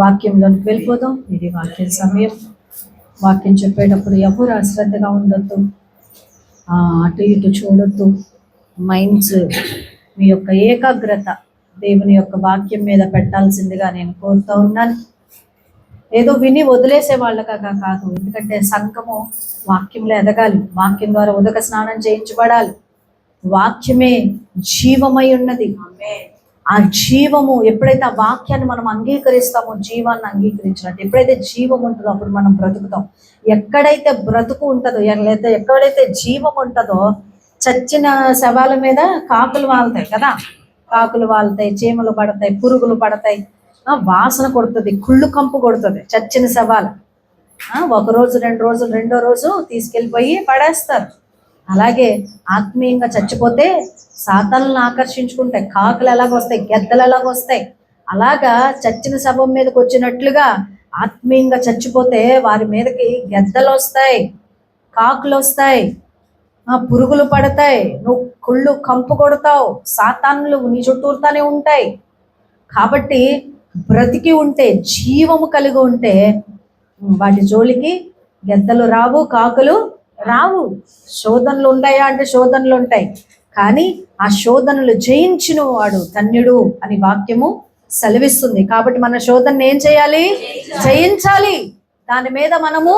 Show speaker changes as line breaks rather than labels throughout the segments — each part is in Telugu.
వాక్యంలోనికి వెళ్ళిపోదాం. ఇది వాక్యం సమయం. వాక్యం చెప్పేటప్పుడు ఎవరు అశ్రద్ధగా ఉండొద్దు, అటు ఇటు చూడొద్దు. మైండ్స్ మీ యొక్క ఏకాగ్రత దేవుని యొక్క వాక్యం మీద పెట్టాల్సిందిగా నేను కోరుతూ ఉన్నాను. ఏదో విని వదిలేసే వాళ్ళగా కాదు, ఎందుకంటే సంఘము వాక్యంలో ఎదగాలి, వాక్యం ద్వారా ఉదక స్నానం చేయించబడాలి. వాక్యమే జీవమై ఉన్నది. ఆ జీవము ఎప్పుడైతే ఆ వాక్యాన్ని మనం అంగీకరిస్తామో, జీవాన్ని అంగీకరించినట్టు ఎప్పుడైతే జీవం ఉంటుందో అప్పుడు మనం బ్రతుకుతాం. ఎక్కడైతే బ్రతుకు ఉంటుందో, ఎక్కడైతే జీవం ఉంటుందో, చచ్చిన శవాల మీద కాకులు వాళ్తాయి కదా, కాకులు వాళ్తాయి, చీమలు పడతాయి, పురుగులు పడతాయి, వాసన కొడుతుంది, కుళ్ళు కంపు కొడుతుంది చచ్చిన శవాలు. ఒక రోజు 2 రోజులు, రెండో రోజు తీసుకెళ్ళిపోయి పడేస్తారు. అలాగే ఆత్మీయంగా చచ్చిపోతే సాతానులను ఆకర్షించుకుంటాయి. కాకులు ఎలాగొస్తాయి, గెద్దలు ఎలాగొస్తాయి, అలాగా చచ్చిన శవం మీదకి వచ్చినట్లుగా ఆత్మీయంగా చచ్చిపోతే వారి మీదకి గెద్దలు వస్తాయి, కాకులు వస్తాయి, పురుగులు పడతాయి, నువ్వు కుళ్ళు కంపు కొడతావు, సాతానులు నీ చుట్టూరుతానే ఉంటాయి. కాబట్టి బ్రతికి ఉంటే, జీవము కలిగి ఉంటే వాటి జోలికి గెద్దలు రావు, కాకులు రావు. శోధనలు ఉంటాయా అంటే శోధనలు ఉంటాయి, కానీ ఆ శోధనలు జయించిన వాడు ధన్యుడు అని వాక్యము సెలవిస్తుంది. కాబట్టి మన శోధనను ఏం చేయాలి? జయించాలి. దాని మీద మనము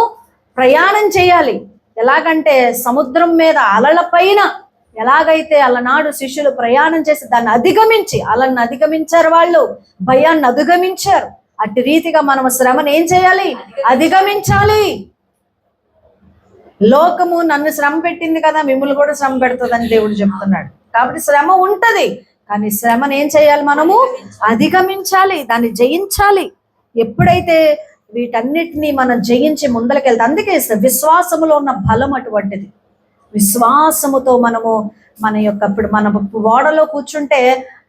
ప్రయాణం చేయాలి. ఎలాగంటే సముద్రం మీద అలల పైన ఎలాగైతే అలనాడు శిష్యులు ప్రయాణం చేసి దాన్ని అధిగమించి, అలలను అధిగమించారు, వాళ్ళు భయాన్ని అధిగమించారు. అట్టి రీతిగా మనం శ్రమను ఏం చేయాలి? అధిగమించాలి. లోకము నన్ను శ్రమ పెట్టింది కదా, మిమ్మల్ని కూడా శ్రమ పెడుతుందని దేవుడు చెప్తున్నాడు. కాబట్టి శ్రమ ఉంటది, కానీ శ్రమను ఏం చేయాలి? మనము అధిగమించాలి, దాన్ని జయించాలి. ఎప్పుడైతే వీటన్నిటినీ మనం జయించి ముందరకెళ్తాం. అందుకే విశ్వాసములో ఉన్న బలం అటువంటిది. విశ్వాసముతో మనము ఇప్పుడు మన ఓడలో కూర్చుంటే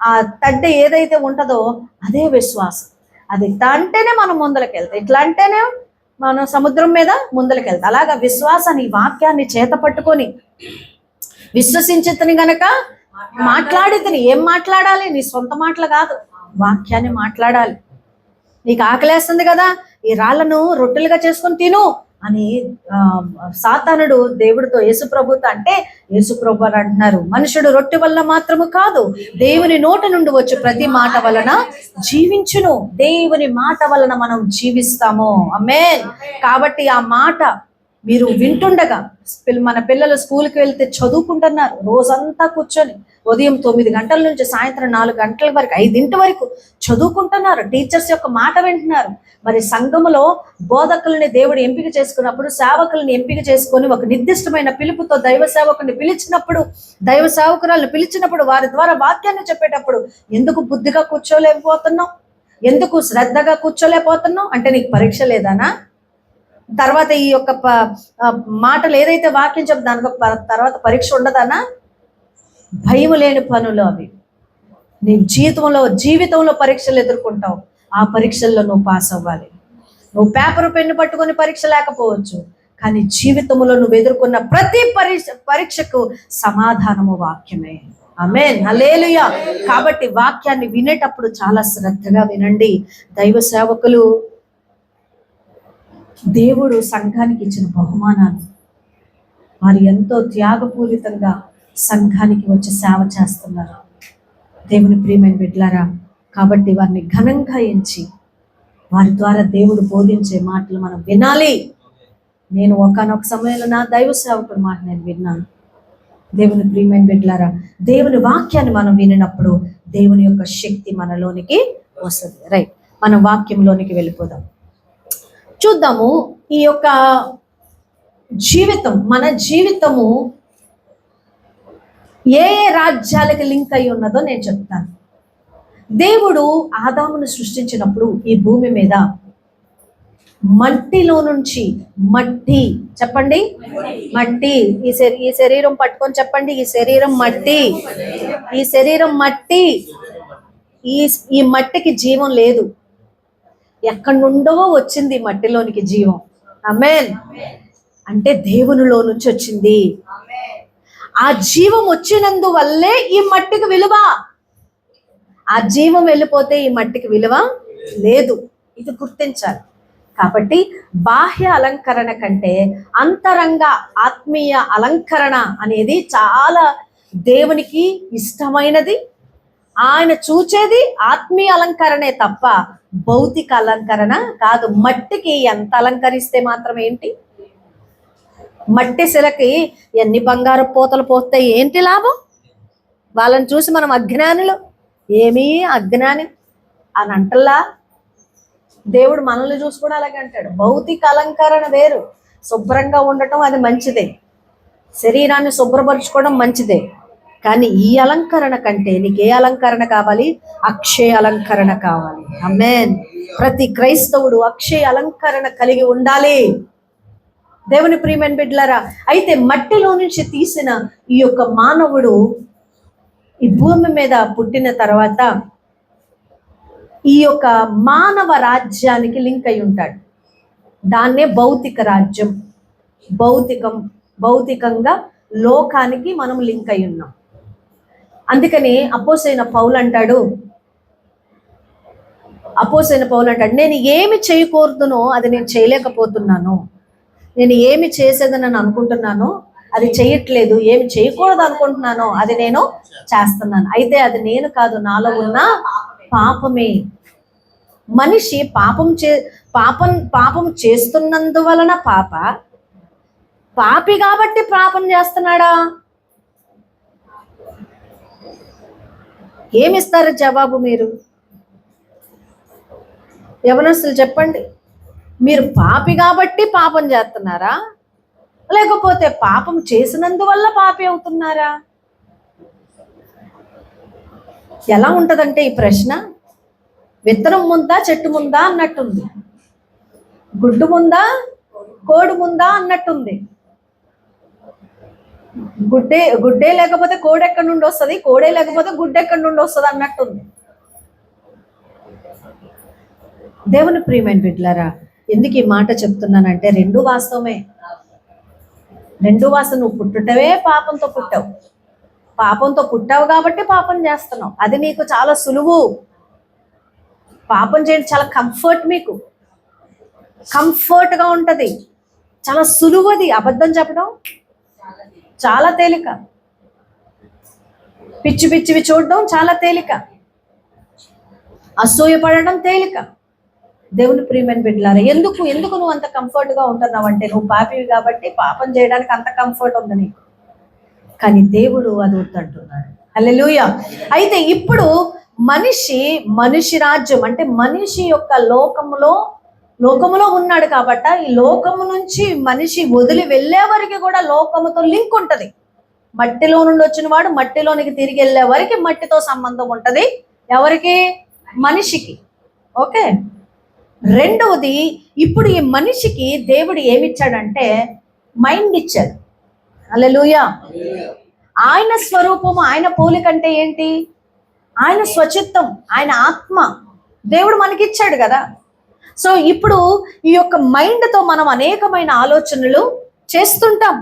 ఆ తడ్డె ఏదైతే ఉంటుందో అదే విశ్వాసం. అది ఇట్లా అంటేనే మనం ముందరకెళ్తాం, ఇట్లా అంటేనే మనం సముద్రం మీద ముందరకెళ్తాం. అలాగా విశ్వాసాన్ని, వాక్యాన్ని చేత పట్టుకొని విశ్వసించితని గనక మాట్లాడితని. ఏం మాట్లాడాలి? నీ సొంత మాటలు కాదు, వాక్యాన్ని మాట్లాడాలి. నీకు ఆకలేస్తుంది కదా, ఈ రాళ్లను రొట్టెలుగా చేసుకొని తిను అని సాతానుడు దేవుడితో, యేసుప్రభుతో అంటే, యేసుప్రభు అని అంటున్నారు, మనుషుడు రొట్టె వల్ల మాత్రము కాదు, దేవుని నోటి నుండి వచ్చి ప్రతి మాట వలన జీవించును. దేవుని మాట వలన మనం జీవిస్తాము. ఆమేన్. కాబట్టి ఆ మాట మీరు వింటుండగా, మన పిల్లలు స్కూల్కి వెళ్తే చదువుకుంటున్నారు, రోజంతా కూర్చొని ఉదయం 9 గంటల నుంచి సాయంత్రం 4 గంటల వరకు, 5 వరకు చదువుకుంటున్నారు, టీచర్స్ యొక్క మాట వింటున్నారు. మరి సంఘములో బోధకుల్ని దేవుడు ఎంపిక చేసుకున్నప్పుడు, సేవకుల్ని ఎంపిక చేసుకొని ఒక నిర్దిష్టమైన పిలుపుతో దైవ సేవకుని పిలిచినప్పుడు, దైవ సేవకురాలను పిలిచినప్పుడు, వారి ద్వారా వాక్యాన్ని చెప్పేటప్పుడు ఎందుకు బుద్ధిగా కూర్చోలేకపోతున్నావు? ఎందుకు శ్రద్ధగా కూర్చోలేకపోతున్నావు? అంటే నీకు పరీక్ష లేదానా? తర్వాత ఈ యొక్క మాటలు ఏదైతే వాక్యం చెప్తా దానికి తర్వాత పరీక్ష ఉండదనా? భయం లేని పనులు అవి. నీ జీవితంలో పరీక్షలు ఎదుర్కొంటావు. ఆ పరీక్షల్లో నువ్వు పాస్ అవ్వాలి. నువ్వు పేపర్ పెన్ను పట్టుకొని పరీక్ష లేకపోవచ్చు, కానీ జీవితంలో నువ్వు ఎదుర్కొన్న ప్రతి పరీక్షకు సమాధానము వాక్యమే. ఆమేన్, హల్లెలూయా. కాబట్టి వాక్యాన్ని వినేటప్పుడు చాలా శ్రద్ధగా వినండి. దైవ సేవకులు దేవుడు సంఘానికి ఇచ్చిన బహుమానాలు, వారు ఎంతో త్యాగపూరితంగా సంఘానికి వచ్చి సేవ చేస్తున్నారు. దేవుని ప్రియమైన బిడ్డలారా, కాబట్టి వారిని ఘనంగా ఎంచి వారి ద్వారా దేవుడు బోధించే మాటలు మనం వినాలి. నేను ఒకానొక సమయంలో నా దైవ సేవకుడి మాట నేను విన్నాను. దేవుని ప్రియమైన బిడ్డలారా, దేవుని వాక్యాన్ని మనం వినినప్పుడు దేవుని యొక్క శక్తి మనలోనికి వస్తుంది. రైట్, మనం వాక్యంలోనికి వెళ్ళిపోదాం. చూద్దాము ఈ యొక్క జీవితం, మన జీవితము ఏ రాజ్యాలకు లింక్ అయి ఉన్నదో నేను చెప్తాను. దేవుడు ఆదామును సృష్టించినప్పుడు ఈ భూమి మీద మట్టిలో నుంచి, మట్టి చెప్పండి, మట్టి. ఈ శరీరం పట్టుకొని చెప్పండి, ఈ శరీరం మట్టి, ఈ శరీరం మట్టి. ఈ మట్టికి జీవం లేదు, ఎక్కడి నుండో వచ్చింది మట్టిలోనికి జీవం. ఆమేన్. అంటే దేవునిలో నుంచి వచ్చింది. ఆ జీవం వచ్చినందువల్లే ఈ మట్టికి విలువ. ఆ జీవం వెళ్ళిపోతే ఈ మట్టికి విలువ లేదు. ఇది గుర్తించాలి. కాబట్టి బాహ్య అలంకరణ కంటే అంతరంగ ఆత్మీయ అలంకరణ అనేది చాలా దేవునికి ఇష్టమైనది. ఆయన చూచేది ఆత్మీయ అలంకరణే తప్ప భౌతిక అలంకరణ కాదు. మట్టికి ఎంత అలంకరిస్తే మాత్రం ఏంటి? మట్టి శిలకి ఎన్ని బంగారు పూతలు పోస్తే ఏంటి లాభం? వాళ్ళని చూసి మనం అజ్ఞానులు, ఏమీ అజ్ఞాని అని అంటల్లా. దేవుడు మనల్ని చూసి కూడా అలాగే అంటాడు. భౌతిక అలంకరణ వేరు, శుభ్రంగా ఉండటం అది మంచిదే, శరీరాన్ని శుభ్రపరచుకోవడం మంచిదే. కానీ ఈ అలంకరణ కంటే నీకు ఏ అలంకరణ కావాలి? అక్షయ అలంకరణ కావాలి. ఆమేన్. ప్రతి క్రైస్తవుడు అక్షయ అలంకరణ కలిగి ఉండాలి. దేవుని ప్రియమైన బిడ్డలారా, అయితే మట్టిలో నుంచి తీసిన ఈ యొక్క మానవుడు ఈ భూమి మీద పుట్టిన తర్వాత ఈ యొక్క మానవ రాజ్యానికి లింక్ అయి ఉంటాడు. దాన్నే భౌతిక రాజ్యం, భౌతికంగా లోకానికి మనం లింక్ అయి ఉన్నాం. అందుకని అపోస్తలుడైన పౌలు అంటాడు, నేను ఏమి చేయకూడదునో అది నేను చేయలేకపోతున్నాను, నేను ఏమి చేసేదని అనుకుంటున్నానో అది చేయట్లేదు, ఏమి చేయకూడదు అనుకుంటున్నానో అది నేను చేస్తున్నాను. అయితే అది నేను కాదు, నాలో ఉన్న పాపమే. మనిషి పాపం చేస్తున్నందువలన పాపి కాబట్టి పాపం చేస్తున్నాడా? ఏమిస్తారు జవాబు మీరు? యవనస్తులు చెప్పండి, మీరు పాపి కాబట్టి పాపం చేస్తున్నారా, లేకపోతే పాపం చేసినందువల్ల పాపి అవుతున్నారా? ఎలా ఉంటదంటే ఈ ప్రశ్న, విత్తనం ముందా చెట్టు ముందా అన్నట్టుంది, గుడ్డు ముందా కోడి ముందా అన్నట్టుంది. గుడ్డే లేకపోతే కోడి ఎక్కడి నుండి వస్తుంది, కోడే లేకపోతే గుడ్డు ఎక్కడి నుండి వస్తుంది అన్నట్టుంది. దేవుని ప్రియమైన బిడ్డలారా, ఎందుకు ఈ మాట చెప్తున్నానంటే రెండు వాస్తవమే. నువ్వు పుట్టుటవే పాపంతో పుట్టావు కాబట్టి పాపం చేస్తున్నావు. అది నీకు చాలా సులువు. పాపం చేయండి చాలా కంఫర్ట్, మీకు కంఫర్ట్గా ఉంటుంది, చాలా సులువది. అబద్ధం చెప్పడం చాలా తేలిక, పిచ్చివి చూడడం చాలా తేలిక, అసూయపడడం తేలిక. దేవుని ప్రియమైన బిడ్డలారా, ఎందుకు నువ్వు అంత కంఫర్ట్గా ఉంటున్నావు అంటే నువ్వు పాపివి కాబట్టి పాపం చేయడానికి అంత కంఫర్ట్ ఉంది నీకు. కానీ దేవుడు అది వద్దంటున్నాడు. హల్లెలూయా. అయితే ఇప్పుడు మనిషి రాజ్యం అంటే మనిషి యొక్క లోకములో ఉన్నాడు కాబట్టి ఈ లోకము నుంచి మనిషి వదిలి వెళ్ళే వరకు కూడా లోకముతో లింక్ ఉంటది. మట్టిలో నుండి వచ్చిన వాడు మట్టిలోనికి తిరిగి వెళ్ళే వరకు మట్టితో సంబంధం ఉంటది. ఎవరికి? మనిషికి. ఓకే. రెండవది, ఇప్పుడు ఈ మనిషికి దేవుడు ఏమిచ్చాడంటే మైండ్ ఇచ్చాడు. హల్లెలూయా. ఆయన స్వరూపము, ఆయన పోలికంటే ఏంటి? ఆయన స్వచిత్తం, ఆయన ఆత్మ దేవుడు మనకిచ్చాడు కదా. సో ఇప్పుడు ఈ యొక్క మైండ్తో మనం అనేకమైన ఆలోచనలు చేస్తుంటాం.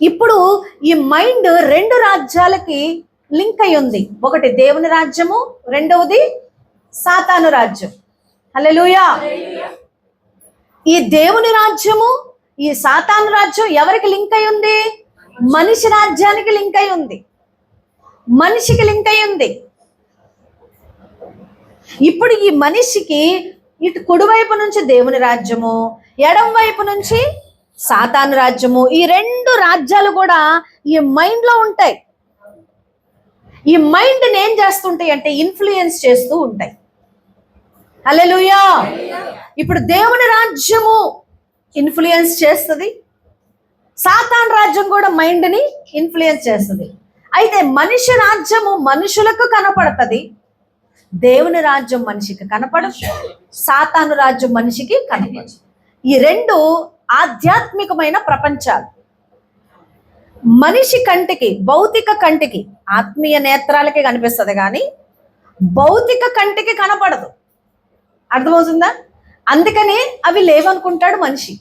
ఇప్పుడు ఈ మైండ్ రెండు రాజ్యాలకి లింక్ అయి ఉంది. ఒకటి దేవుని రాజ్యము, రెండవది సాతాను రాజ్యం. హల్లెలూయా. ఈ దేవుని రాజ్యము, ఈ సాతాను రాజ్యం ఎవరికి లింక్ అయి ఉంది? మనిషి రాజ్యానికి లింక్ అయి ఉంది, మనిషికి లింక్ అయి ఉంది. ఇప్పుడు ఈ మనిషికి ఇటు కుడివైపు నుంచి దేవుని రాజ్యము, ఎడం వైపు నుంచి సాతాను రాజ్యము, ఈ రెండు రాజ్యాలు కూడా ఈ మైండ్ లో ఉంటాయి. ఈ మైండ్ ఏం చేస్తుంటాయి అంటే ఇన్ఫ్లుయెన్స్ చేస్తూ ఉంటాయి. హల్లెలూయా. ఇప్పుడు దేవుని రాజ్యము ఇన్ఫ్లుయెన్స్ చేస్తుంది, సాతాను రాజ్యం కూడా మైండ్ ని ఇన్ఫ్లుయెన్స్ చేస్తుంది. అయితే మనిషి రాజ్యము మనుషులకు కనపడుతుంది, దేవుని రాజ్యం మనిషికి కనపడదు, సాతాను రాజ్యం మనిషికి కనపడదు. ఈ రెండు ఆధ్యాత్మికమైన ప్రపంచాలు. మనిషి కంటికి, భౌతిక కంటికి, ఆత్మీయ నేత్రాలకి కనిపిస్తుంది కానీ భౌతిక కంటికి కనపడదు. అర్థమవుతుందా? అందుకని అవి లేవనుకుంటాడు మనిషి.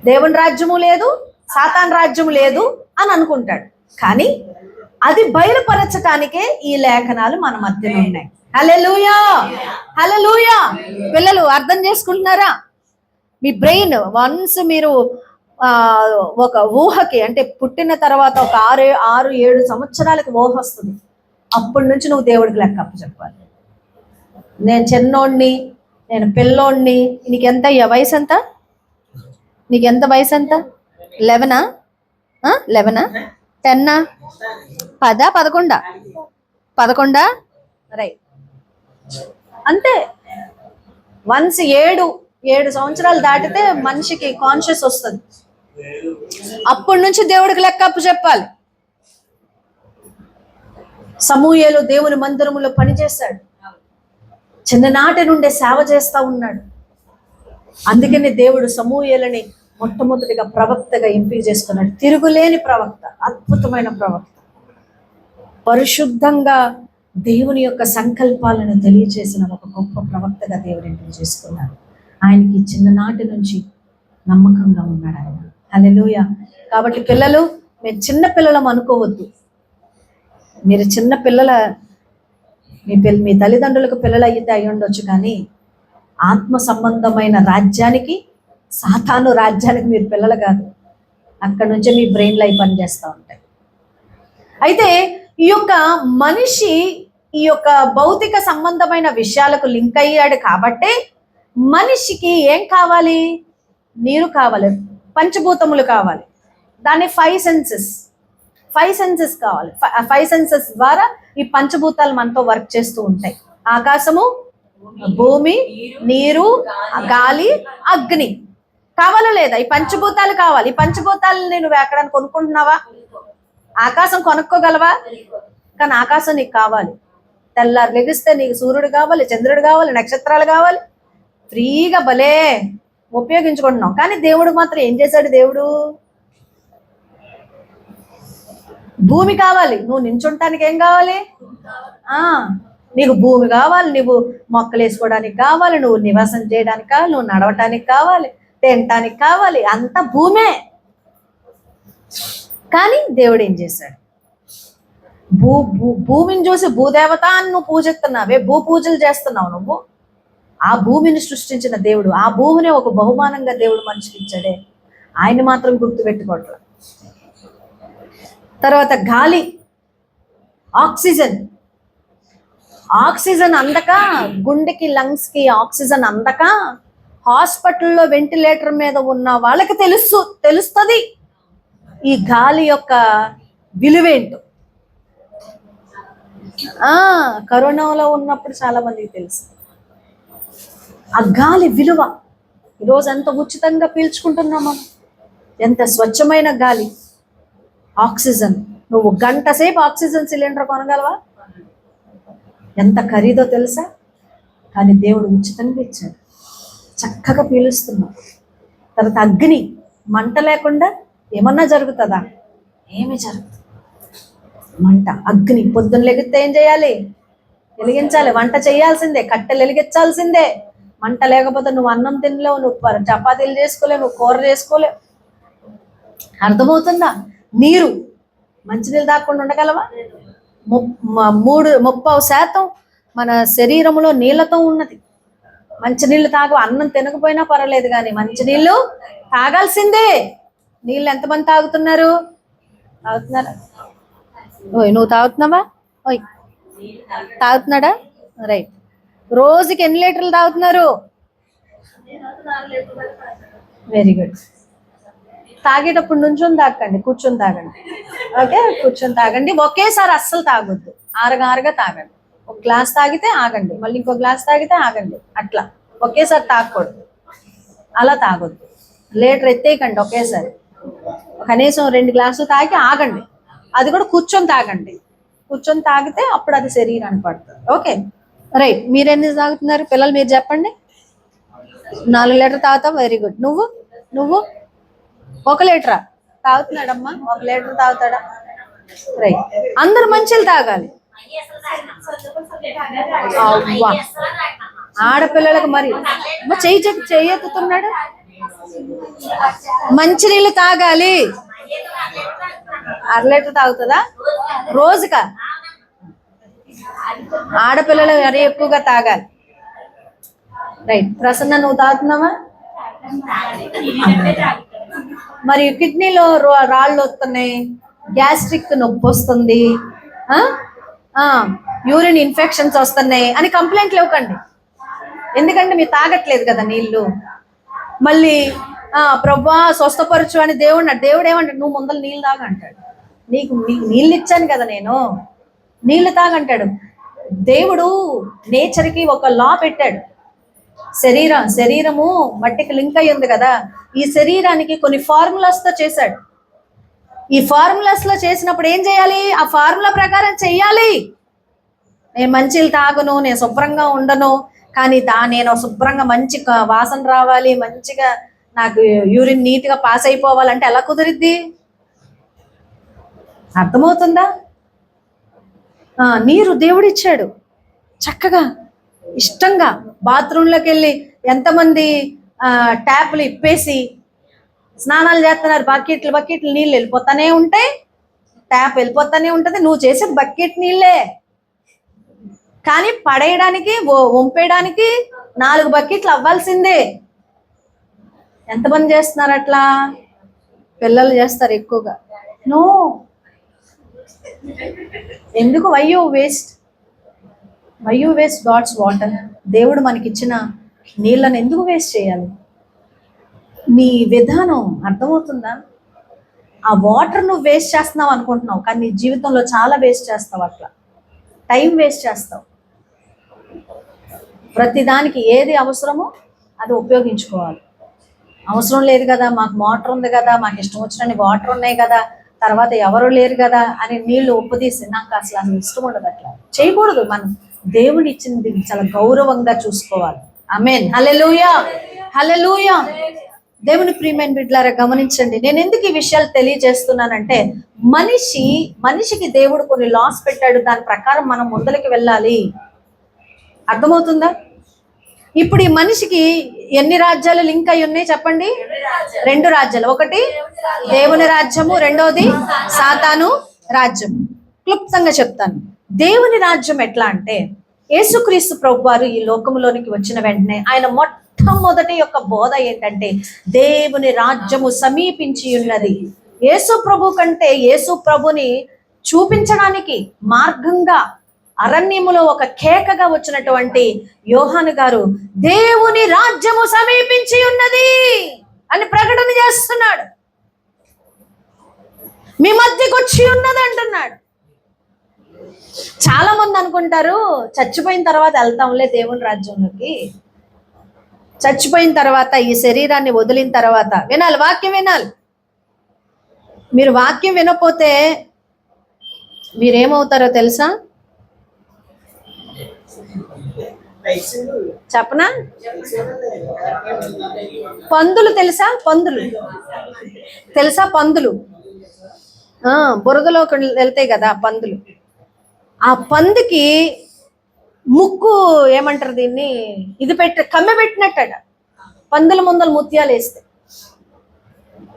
దేవుని రాజ్యము లేదు, సాతాను రాజ్యము లేదు అని అనుకుంటాడు. కానీ అది బయలుపరచటానికే ఈ లేఖనాలు మన మధ్యన ఉన్నాయి. హల్లెలూయా. హల్లెలూయా. పిల్లలు అర్థం చేసుకుంటున్నారా? మీ బ్రెయిన్ వన్స్ మీరు ఒక ఊహకి అంటే పుట్టిన తర్వాత ఒక 6-7 సంవత్సరాలకి ఊహ వస్తుంది. అప్పటి నుంచి నువ్వు దేవుడికి లెక్క చెప్పాలి. నేను చిన్నోడిని, నేను పిల్లోడిని. నీకెంత వయసు ఎంత? నీకెంత వయసు ఎంత? 11 11 10 10 11 11 రైట్ అంతే. వన్స్ 7 సంవత్సరాలు దాటితే మనిషికి కాన్షియస్ వస్తుంది. అప్పటి నుంచి దేవుడికి లెక్క చెప్పాలి. సమూయేలు దేవుని మందిరములో పనిచేశాడు. చిన్ననాటి నుండే సేవ చేస్తా ఉన్నాడు. అందుకని దేవుడు సమూయేలుని మొట్టమొదటిగా ప్రవక్తగా ఎంపిక చేసుకున్నాడు. తిరుగులేని ప్రవక్త, అద్భుతమైన ప్రవక్త, పరిశుద్ధంగా దేవుని యొక్క సంకల్పాలను తెలియజేసిన ఒక గొప్ప ప్రవక్తగా దేవుడు ఎంపిక చేసుకున్నాడు. ఆయనకి చిన్ననాటి నుంచి నమ్మకంగా ఉన్నాడు ఆయన. హల్లెలూయా. కాబట్టి పిల్లలు, మీరు చిన్న పిల్లలం అనుకోవద్దు. మీరు చిన్న పిల్లల మీ తల్లిదండ్రులకు పిల్లలు అయితే అయి ఉండొచ్చు, కానీ ఆత్మ సంబంధమైన రాజ్యానికి, సాతాను రాజ్యానికి మీరు పిల్లలు కాదు. అక్కడ నుంచే మీ బ్రెయిన్లో అవి పనిచేస్తూ ఉంటాయి. అయితే ఈ యొక్క మనిషి ఈ యొక్క భౌతిక సంబంధమైన విషయాలకు లింక్ అయ్యాడు. కాబట్టి మనిషికి ఏం కావాలి? నీరు కావాలి, పంచభూతములు కావాలి. దాన్ని 5 సెన్సెస్ కావాలి. 5 సెన్సెస్ ద్వారా ఈ పంచభూతాలు మనతో వర్క్ చేస్తూ ఉంటాయి. ఆకాశము, భూమి, నీరు, గాలి, అగ్ని కావాలా లేదా? ఈ పంచభూతాలు కావాలి. ఈ పంచభూతాలు నువ్వు ఎక్కడానికి కొనుక్కుంటున్నావా? ఆకాశం కొనుక్కోగలవా? కానీ ఆకాశం నీకు కావాలి. తెల్లారు లెగిస్తే నీకు సూర్యుడు కావాలి, చంద్రుడు కావాలి, నక్షత్రాలు కావాలి. ఫ్రీగా భలే ఉపయోగించుకుంటున్నాం. కానీ దేవుడు మాత్రం ఏం చేశాడు? దేవుడు భూమి కావాలి. నువ్వు నించుంటానికి ఏం కావాలి? నీకు భూమి కావాలి, నువ్వు మొక్కలు వేసుకోవడానికి కావాలి, నువ్వు నివాసం చేయడానికి కావాలి, నువ్వు నడవటానికి కావాలి, తినటానికి కావాలి, అంత భూమే. కానీ దేవుడు ఏం చేశాడు? భూమిని చూసి భూదేవత అని నువ్వు పూజిస్తున్నావే, భూ పూజలు చేస్తున్నావు నువ్వు. ఆ భూమిని సృష్టించిన దేవుడు, ఆ భూమిని ఒక బహుమానంగా దేవుడు మనిషికి ఇచ్చాడే, ఆయన మాత్రం గుర్తుపెట్టుకోవట్లేదు. తర్వాత గాలి, ఆక్సిజన్ అందక, గుండెకి లంగ్స్కి ఆక్సిజన్ అందక హాస్పిటల్లో వెంటిలేటర్ మీద ఉన్న వాళ్ళకి తెలుస్తుంది ఈ గాలి యొక్క విలువేంటో. కరోనాలో ఉన్నప్పుడు చాలా మందికి తెలుసు ఆ గాలి విలువ. ఈరోజు ఎంత ఉచితంగా పీల్చుకుంటున్నామో, ఎంత స్వచ్ఛమైన గాలి, ఆక్సిజన్. నువ్వు గంట సేపు ఆక్సిజన్ సిలిండర్ కొనగలవా? ఎంత ఖరీదో తెలుసా? కానీ దేవుడు ఉచితంగా ఇచ్చాడు, చక్కగా పీలుస్తున్నావు. తర్వాత అగ్ని, మంట లేకుండా ఏమన్నా జరుగుతుందా? ఏమి జరుగుతుంది? మంట, అగ్ని. పొద్దున్న లెగితే ఏం చేయాలి? వెలిగించాలి. వంట చేయాల్సిందే, కట్టెలు వెలిగించాల్సిందే. మంట లేకపోతే నువ్వు అన్నం తినలేవు, నువ్వు చపాతీలు చేసుకోలేవు, నువ్వు కూర చేసుకోలేవు. అర్థమవుతుందా? నీరు, మంచినీళ్ళు తాగకుండా ఉండగలవా? 30% మన శరీరంలో నీళ్ళతో ఉన్నది. మంచినీళ్ళు తాగు. అన్నం తినకపోయినా పర్వాలేదు, కానీ మంచినీళ్ళు తాగాల్సిందే. నీళ్ళు ఎంతమంది తాగుతున్నారా? ఓయ్, నువ్వు తాగుతున్నావా? ఓయ్, తాగుతున్నాడా? రైట్. రోజుకి ఎన్ని లీటర్లు తాగుతున్నారు? Very good. తాగేటప్పుడు నుంచొని తాగండి, కూర్చొని తాగండి. ఓకే, కూర్చొని తాగండి. ఒకేసారి అస్సలు తాగొద్దు, ఆరగా తాగండి. ఒక గ్లాస్ తాగితే ఆగండి, మళ్ళీ ఇంకో గ్లాస్ తాగితే ఆగండి. అట్లా ఒకేసారి తాగకూడదు, అలా తాగొద్దు. లీటర్ ఎత్తేయకండి ఒకేసారి. కనీసం 2 గ్లాసులు తాగి ఆగండి. అది కూడా కూర్చొని తాగండి. కూర్చొని తాగితే అప్పుడు అది శరీరానికి పడుతుంది. Okay, right. మీరు ఎన్ని తాగుతున్నారు పిల్లలు? మీరు చెప్పండి. 4 లీటర్ తాగుతావు. Very good. నువ్వు 1 లీటరా తాగుతున్నాడమ్మా? 1 లీటర్ తాగుతాడా? రైట్. అందరు మంచిలు తాగాలి. ఆడపిల్లలకు మరి చెయ్యెత్తుతున్నాడు. మంచినీళ్ళు తాగాలి. 1/2 లీటర్ తాగుతుందా రోజుకా? ఆడపిల్లలు మరి ఎక్కువగా తాగాలి. రైట్. ప్రసన్న, నువ్వు తాగుతున్నావా? మరి కిడ్నీలో రాళ్ళు వస్తున్నాయి, గ్యాస్ట్రిక్ నొప్పి వస్తుంది, యూరిన్ ఇన్ఫెక్షన్స్ వస్తున్నాయి అని కంప్లైంట్లు ఇవ్వకండి. ఎందుకంటే మీరు తాగట్లేదు కదా నీళ్ళు. మళ్ళీ ప్రభా స్వస్థపరచు అని దేవుడు ఏమంటాడు? నువ్వు ముందర నీళ్ళు తాగంటాడు. నీకు నీళ్ళు ఇచ్చాను కదా నేను, నీళ్ళు తాగంటాడు. దేవుడు నేచర్కి ఒక లా పెట్టాడు. శరీరము మట్టికి లింక్ అయి ఉంది కదా, ఈ శరీరానికి కొన్ని ఫార్ములాస్తో చేశాడు. ఈ ఫార్ములాస్లో చేసినప్పుడు ఏం చేయాలి? ఆ ఫార్ములా ప్రకారం చెయ్యాలి. నేను మంచిలు తాగను, నేను శుభ్రంగా ఉండను, కానీ నేను శుభ్రంగా మంచి వాసన రావాలి, మంచిగా నాకు యూరిన్ నీట్గా పాస్ అయిపోవాలంటే ఎలా కుదిరిద్ది? అర్థమవుతుందా? నీరు దేవుడిచ్చాడు చక్కగా ఇష్టంగా. బాత్రూంలోకి వెళ్ళి ఎంతమంది ట్యాప్లు ఇప్పేసి స్నానాలు చేస్తున్నారు. బకెట్లు నీళ్ళు వెళ్ళిపోతానే ఉంటాయి, ట్యాప్ వెళ్ళిపోతానే ఉంటుంది. నువ్వు చేసేది బకెట్ నీళ్ళే, కానీ పడేయడానికి వంపేయడానికి 4 బకెట్లు అవ్వాల్సిందే. ఎంతమంది చేస్తున్నారు అట్లా? పిల్లలు చేస్తారు ఎక్కువగా. నో, ఎందుకు? Why you waste God's water? దేవుడు మనకిచ్చిన నీళ్ళని ఎందుకు వేస్ట్ చేయాలి? నీ విధానం అర్థమవుతుందా? ఆ వాటర్ నువ్వు వేస్ట్ చేస్తున్నావు అనుకుంటున్నావు, కానీ నీ జీవితంలో చాలా వేస్ట్ చేస్తావు. అట్లా టైం వేస్ట్ చేస్తావు. ప్రతిదానికి ఏది అవసరమో అది ఉపయోగించుకోవాలి. అవసరం లేదు కదా, మాకు మోటార్ ఉంది కదా, మాకు ఇష్టం వచ్చినన్ని వాటర్ ఉన్నాయి కదా, తర్వాత ఎవరు లేరు కదా అని నీళ్లు ఉప్పదీసి నాకు అసలు ఇష్టం ఉండదు. అట్లా చేయకూడదు. మనం దేవుడు ఇచ్చింది చాలా గౌరవంగా చూసుకోవాలి. ఆమేన్. హల్లెలూయా, హల్లెలూయా. దేవుని ప్రియమైన బిడ్డలారా గమనించండి. నేను ఎందుకు ఈ విషయాలు తెలియజేస్తున్నానంటే, మనిషికి దేవుడు కొన్ని లాస్ పెట్టాడు, దాని ప్రకారం మనం ముందరికి వెళ్ళాలి. అర్థమవుతుందా? ఇప్పుడు ఈ మనిషికి ఎన్ని రాజ్యాలు లింక్ అయి ఉన్నాయి చెప్పండి? 2 రాజ్యాలు. ఒకటి దేవుని రాజ్యము, రెండోది సాతాను రాజ్యం. క్లుప్తంగా చెప్తాను. దేవుని రాజ్యం ఎట్లా అంటే, యేసుక్రీస్తు ప్రభువారు ఈ లోకంలోనికి వచ్చిన వెంటనే ఆయన మొట్టమొదటి యొక్క బోధ ఏంటంటే, దేవుని రాజ్యము సమీపించి ఉన్నది. యేసు ప్రభు కంటే యేసు ప్రభుని చూపించడానికి మార్గంగా అరణ్యములో ఒక కేకగా వచ్చినటువంటి యోహాను గారు దేవుని రాజ్యము సమీపించి ఉన్నది అని ప్రకటన చేస్తున్నాడు. మీ మధ్యకు వచ్చి ఉన్నది అంటున్నాడు. చాలా మంది అనుకుంటారు చచ్చిపోయిన తర్వాత వెళ్తాంలే దేవుని రాజ్యంలోకి. చచ్చిపోయిన తర్వాత, ఈ శరీరాన్ని వదిలిన తర్వాత వినాలి, వాక్యం వినాలి. మీరు వాక్యం వినకపోతే మీరేమవుతారో తెలుసా? చెప్పనా? పందులు తెలుసా? పందులు బురదలో వెళ్తాయి కదా పందులు. ఆ పందికి ముక్కు ఏమంటారు దీన్ని, ఇది కమ్మె పెట్టినట్టట. పందుల ముందల ముత్యాలు వేస్తే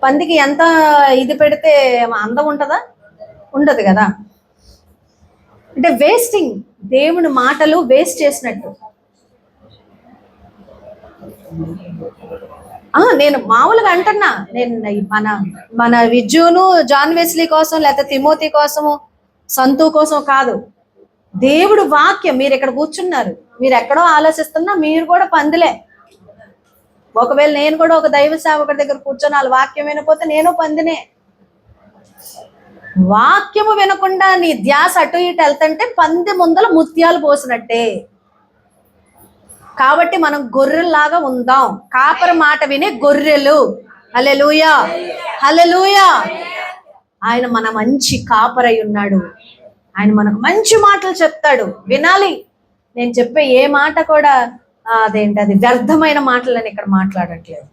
పందికి ఎంత ఇది పెడితే అందం ఉంటుందా? ఉండదు కదా. అంటే వేస్టింగ్, దేవుని మాటలు వేస్ట్ చేసినట్టు. నేను మామూలుగా అంటున్నా, నేను మన విజ్జును జాన్ వెస్లీ కోసం, లేకపోతే తిమోతి కోసము, సంతు కోసం కాదు. దేవుడు వాక్యం. మీరు ఇక్కడ కూర్చున్నారు, మీరు ఎక్కడో ఆలోచిస్తున్నా, మీరు కూడా పందిలే. ఒకవేళ నేను కూడా ఒక దైవ సేవకుడి దగ్గర కూర్చొని వాళ్ళ వాక్యం వినకపోతే నేను పందినే. వాక్యము వినకుండా నీ ధ్యాస అటు ఇటు వెళ్తుంటే పంది ముందల ముత్యాలు పోసినట్టే. కాబట్టి మనం గొర్రెల్లాగా ఉందాం. కాపరి మాట వినే గొర్రెలు. హల్లెలూయా, హల్లెలూయా. ఆయన మన మంచి కాపరై ఉన్నాడు. ఆయన మనకు మంచి మాటలు చెప్తాడు, వినాలి. నేను చెప్పే ఏ మాట కూడా అది వ్యర్థమైన మాటలని ఇక్కడ మాట్లాడట్లేదు.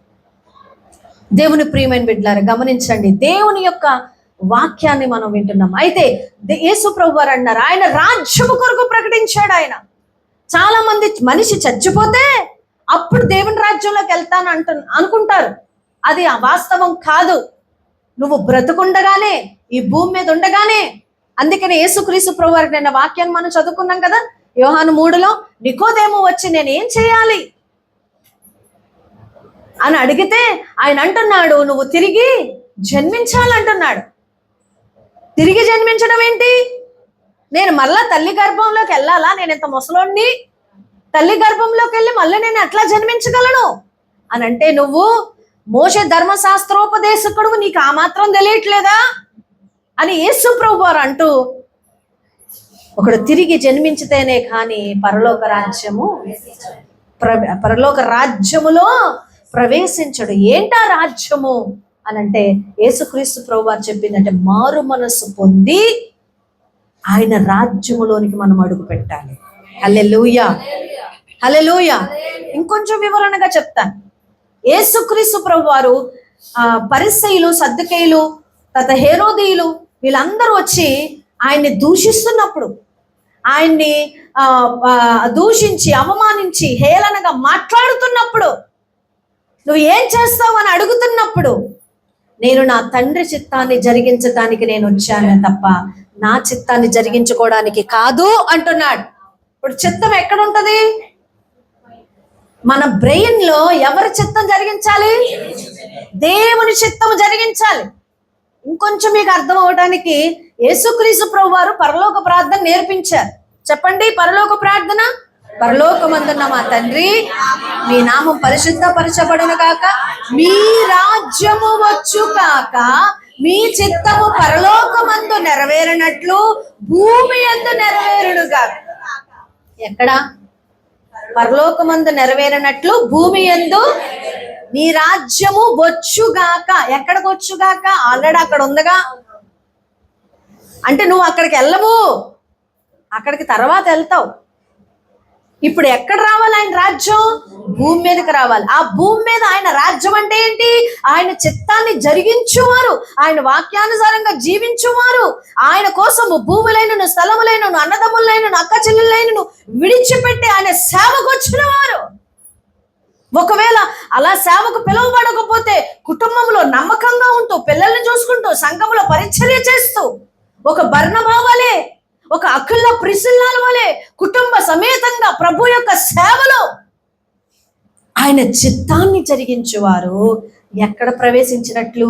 దేవుని ప్రియమైన బిడ్డలారా గమనించండి, దేవుని యొక్క వాక్యాన్ని మనం వింటున్నాం. అయితే యేసు ప్రభు వారు అన్నారు, ఆయన రాజ్యము కొరకు ప్రకటించాడు. ఆయన చాలా మంది మనిషి చచ్చిపోతే అప్పుడు దేవుని రాజ్యంలోకి వెళ్తాను అనుకుంటారు. అది వాస్తవం కాదు. నువ్వు బ్రతుకుండగానే, ఈ భూమి మీద ఉండగానే. అందుకని యేసుక్రీస్తు ప్రభు వారికి నిన్న వాక్యాన్ని మనం చదువుకున్నాం కదా, యోహాను 3లో నికోదేము వచ్చి నేను ఏం చేయాలి, అని అడిగితే ఆయన అంటున్నాడు, నువ్వు తిరిగి జన్మించాలంటున్నాడు. తిరిగి జన్మించడం ఏంటి? నేను మళ్ళా తల్లి గర్భంలోకి వెళ్ళాలా? నేను ఇంత ముసలోడిని, తల్లి గర్భంలోకి వెళ్ళి మళ్ళీ నేను ఎట్లా జన్మించగలను అని అంటే, నువ్వు మోషే ధర్మశాస్త్రోపదేశకుడు, నీకు ఆ మాత్రం తెలియట్లేదా అని యేసు ప్రభు వారు అంటూ, ఒకడు తిరిగి జన్మించితేనే కానీ పరలోక రాజ్యములో ప్రవేశించడు. ఏంటా రాజ్యము అని అంటే, యేసుక్రీస్తు ప్రభు వారు చెప్పిందంటే, మారు మనసు పొంది ఆయన రాజ్యములోనికి మనం అడుగు పెట్టాలి. హల్లెలూయా, హల్లెలూయా. ఇంకొంచెం వివరణగా చెప్తాను. యేసుక్రీస్తు ప్రభు వారు పరిసయ్యులు, సద్దూకయ్యులు, తర్వాత హేరోదీయులు వీళ్ళందరూ వచ్చి ఆయన్ని దూషిస్తున్నప్పుడు, ఆయన్ని దూషించి అవమానించి హేళనగా మాట్లాడుతున్నప్పుడు, నువ్వు ఏం చేస్తావు అని అడుగుతున్నప్పుడు, నేను నా తండ్రి చిత్తాన్ని జరిగించడానికి నేను వచ్చాను తప్ప నా చిత్తాన్ని జరిగించుకోవడానికి కాదు అంటున్నాడు. ఇప్పుడు చిత్తం ఎక్కడ ఉంటది? మన బ్రెయిన్ లో ఎవరి చిత్తం జరిగించాలి? దేవుని చిత్తం జరిగించాలి. ఇంకొంచెం మీకు అర్థం అవడానికి యేసుక్రీస్తు ప్రభు వారు పరలోక ప్రార్థన నేర్పించారు. చెప్పండి, పరలోక ప్రార్థన. పరలోకమందున్న మా తండ్రి, మీ నామం పరిశుద్ధపరచబడును గాక, మీ రాజ్యము వచ్చు కాక, మీ చిత్తము పరలోకమందు నెరవేరినట్లు భూమి యందు నెరవేరును గాక. ఎక్కడ? పరలోకమందు నెరవేరినట్లు భూమి యందు నీ రాజ్యము వచ్చుగాక. ఎక్కడికి వచ్చుగాక? ఆల్రెడీ అక్కడ ఉందిగా. అంటే నువ్వు అక్కడికి వెళ్ళవు, అక్కడికి తర్వాత వెళ్తావు. ఇప్పుడు ఎక్కడ రావాలి ఆయన రాజ్యం? భూమి మీదకి రావాలి. ఆ భూమి మీద ఆయన రాజ్యం అంటే ఏంటి? ఆయన చిత్తాన్ని జరిగించువారు, ఆయన వాక్యానుసారంగా జీవించువారు, ఆయన కోసము భూములైనను, స్థలములైనను, అన్నదమ్ములైనను, అక్క చెల్లెలైనను విడిచిపెట్టి ఆయన సేవకు వచ్చిన వారు. ఒకవేళ అలా సేవకు పిలువబడకపోతే కుటుంబంలో నమ్మకంగా ఉంటూ, పిల్లల్ని చూసుకుంటూ, సంఘంలో పరిచర్య చేస్తూ, ఒక బర్నబా వలె, ఒక అకుల ప్రిసిల్లాల వలె కుటుంబ సమేతంగా ప్రభు యొక్క సేవలో ఆయన చిత్తాన్ని జరిగించేవారు ఎక్కడ ప్రవేశించినట్లు?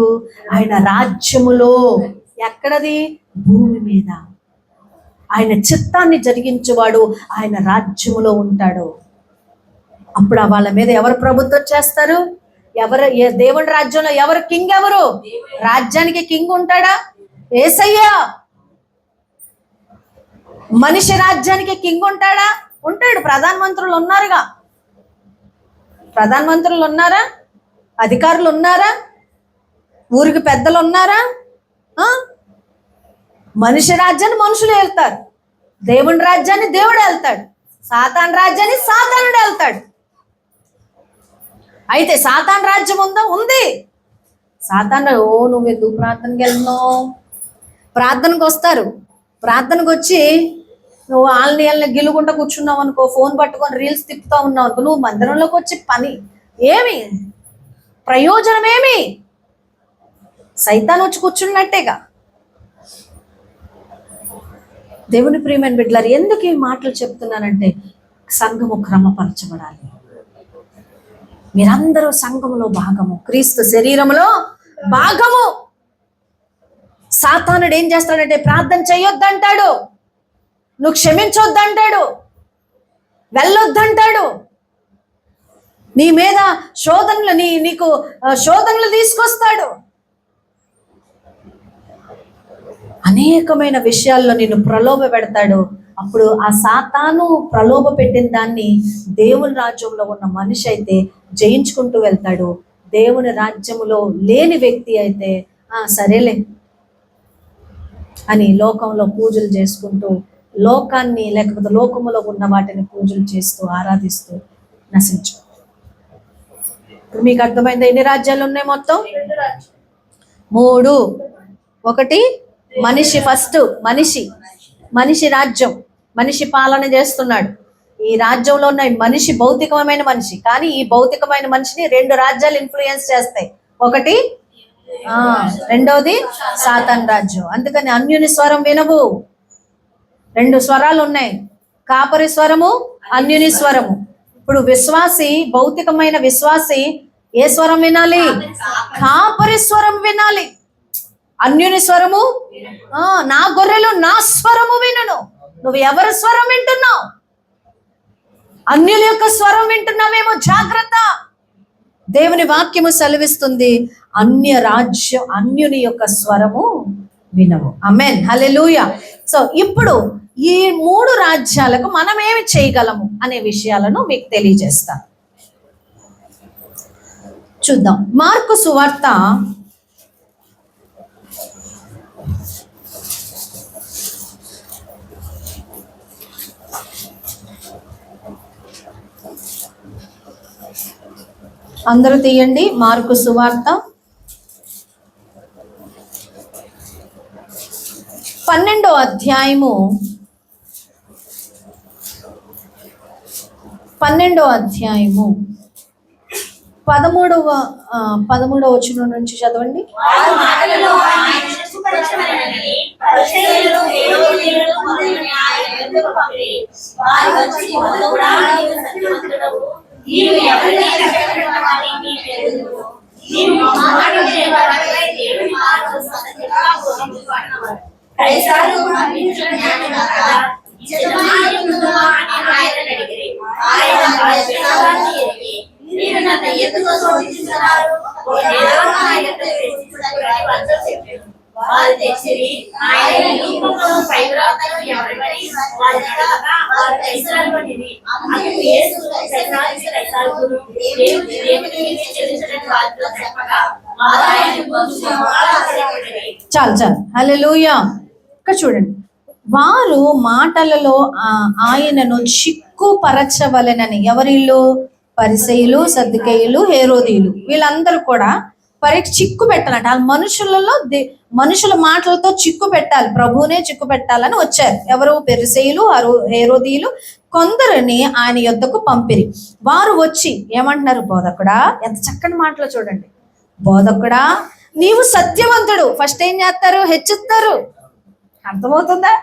ఆయన రాజ్యములో. ఎక్కడది? భూమి మీద. ఆయన చిత్తాన్ని జరిగించేవాడు ఆయన రాజ్యములో ఉంటాడు. అప్పుడు వాళ్ళ మీద ఎవరు ప్రభుత్వం చేస్తారు? దేవుని రాజ్యంలో ఎవరు కింగ్? ఎవరు? రాజ్యానికి కింగ్ ఉంటాడా? యేసయ్యా. మనిషి రాజ్యానికి కింగ్ ఉంటాడా? ఉంటాడు. ప్రధానమంత్రులు ఉన్నారుగా. ప్రధానమంత్రులు ఉన్నారా? అధికారులు ఉన్నారా? ఊరికి పెద్దలు ఉన్నారా? మనిషి రాజ్యాన్ని మనుషులు వెళ్తారు, దేవుని రాజ్యాన్ని దేవుడు వెళ్తాడు, సాతాన్ రాజ్యాన్ని సాతానుడు వెళ్తాడు. అయితే సాతాన్ రాజ్యం ఉందా? ఉంది. సాతాన్ నువ్వు ఎందుకు ప్రార్థనకి వెళ్తున్నావు? ప్రార్థనకు వస్తారు. ప్రార్థనకు వచ్చి నువ్వు వాళ్ళని గిలుగుంటా కూర్చున్నావు అనుకో, ఫోన్ పట్టుకొని రీల్స్ తిప్పుతా ఉన్నావు అనుకో, నువ్వు మందిరంలోకి వచ్చి పని ఏమి? ప్రయోజనం ఏమి? సైతాన్ వచ్చి కూర్చున్నట్టేగా. దేవుని ప్రియమైన బిడ్డలారా, ఎందుకు ఈ మాటలు చెప్తున్నానంటే, సంఘము క్రమపరచబడాలి. మీరందరూ సంఘములో భాగము, క్రీస్తు శరీరములో భాగము. సాతానుడు ఏం చేస్తాడంటే, ప్రార్థన చేయొద్దంటాడు, నువ్వు క్షమించొద్దంటాడు, వెళ్ళొద్దంటాడు, నీ మీద నీకు శోధనలు తీసుకొస్తాడు. అనేకమైన విషయాల్లో నిన్ను ప్రలోభ పెడతాడు. అప్పుడు ఆ సాతాను ప్రలోభ పెట్టిన దాన్ని దేవుని రాజ్యంలో ఉన్న మనిషి అయితే జయించుకుంటూ వెళ్తాడు. దేవుని రాజ్యములో లేని వ్యక్తి అయితే సరేలే అని లోకంలో పూజలు చేసుకుంటూ, లోకాన్ని లేకపోతే లోకములో ఉన్న వాటిని పూజలు చేస్తూ ఆరాధిస్తూ నశించు. ఇప్పుడు మీకు అర్థమైంది ఎన్ని రాజ్యాలు ఉన్నాయి? మొత్తం 3. ఒకటి మనిషి. ఫస్ట్ మనిషి రాజ్యం, మనిషి పాలన చేస్తున్నాడు. ఈ రాజ్యంలో ఉన్న మనిషి భౌతికమైన మనిషి, కానీ ఈ భౌతికమైన మనిషిని 2 రాజ్యాలు ఇన్ఫ్లుయెన్స్ చేస్తాయి. ఒకటి రెండోది సాతాన్ రాజ్యం. అందుకని అన్యుని స్వరం వినవు. 2 స్వరాలు ఉన్నాయి, కాపరి స్వరము, అన్యుని స్వరము. ఇప్పుడు విశ్వాసి, భౌతికమైన విశ్వాసి ఏ స్వరం వినాలి? కాపరి స్వరం వినాలి. అన్యుని స్వరము నా గొర్రెలు నా స్వరము వినను. నువ్వు ఎవరి స్వరం వింటున్నావు? అన్యుల యొక్క స్వరం వింటున్నావేమో, జాగ్రత్త. దేవుని వాక్యము సెలవిస్తుంది, అన్యుని యొక్క స్వరము వినవు. ఆమేన్, హల్లెలూయా. సో ఇప్పుడు ఈ 3 రాజ్యాలకు మనం ఏమి చేయగలము అనే విషయాలను మీకు తెలియజేస్తాను. చూద్దాం. మార్కు సువార్త 12వ అధ్యాయము 13వ వచనం నుంచి చదవండి. చాలు హల్లెలూయా. ఇక్కడ చూడండి, వారు మాటలలో ఆయనను చిక్కుపరచవలెనని. ఎవరిల్లు? పరిసయ్యులు, సద్దుకయ్యులు, హేరోదీయులు. వీళ్ళందరూ కూడా చిక్కు పెట్టాలంట. ఆ మనుషుల మాటలతో చిక్కు పెట్టాలి, ప్రభువునే చిక్కు పెట్టాలని వచ్చారు. ఎవరు? పరిసయ్యులు, హేరోదీయులు. కొందరిని ఆయన యొద్దకు పంపిరి. వారు వచ్చి ఏమంటున్నారు? బోధకుడా, ఎంత చక్కని మాటలు చూడండి. బోధకుడా, నీవు సత్యవంతుడు. ఫస్ట్ ఏం చేస్తారు? హెచ్చిస్తారు. అర్థమవుతుందా?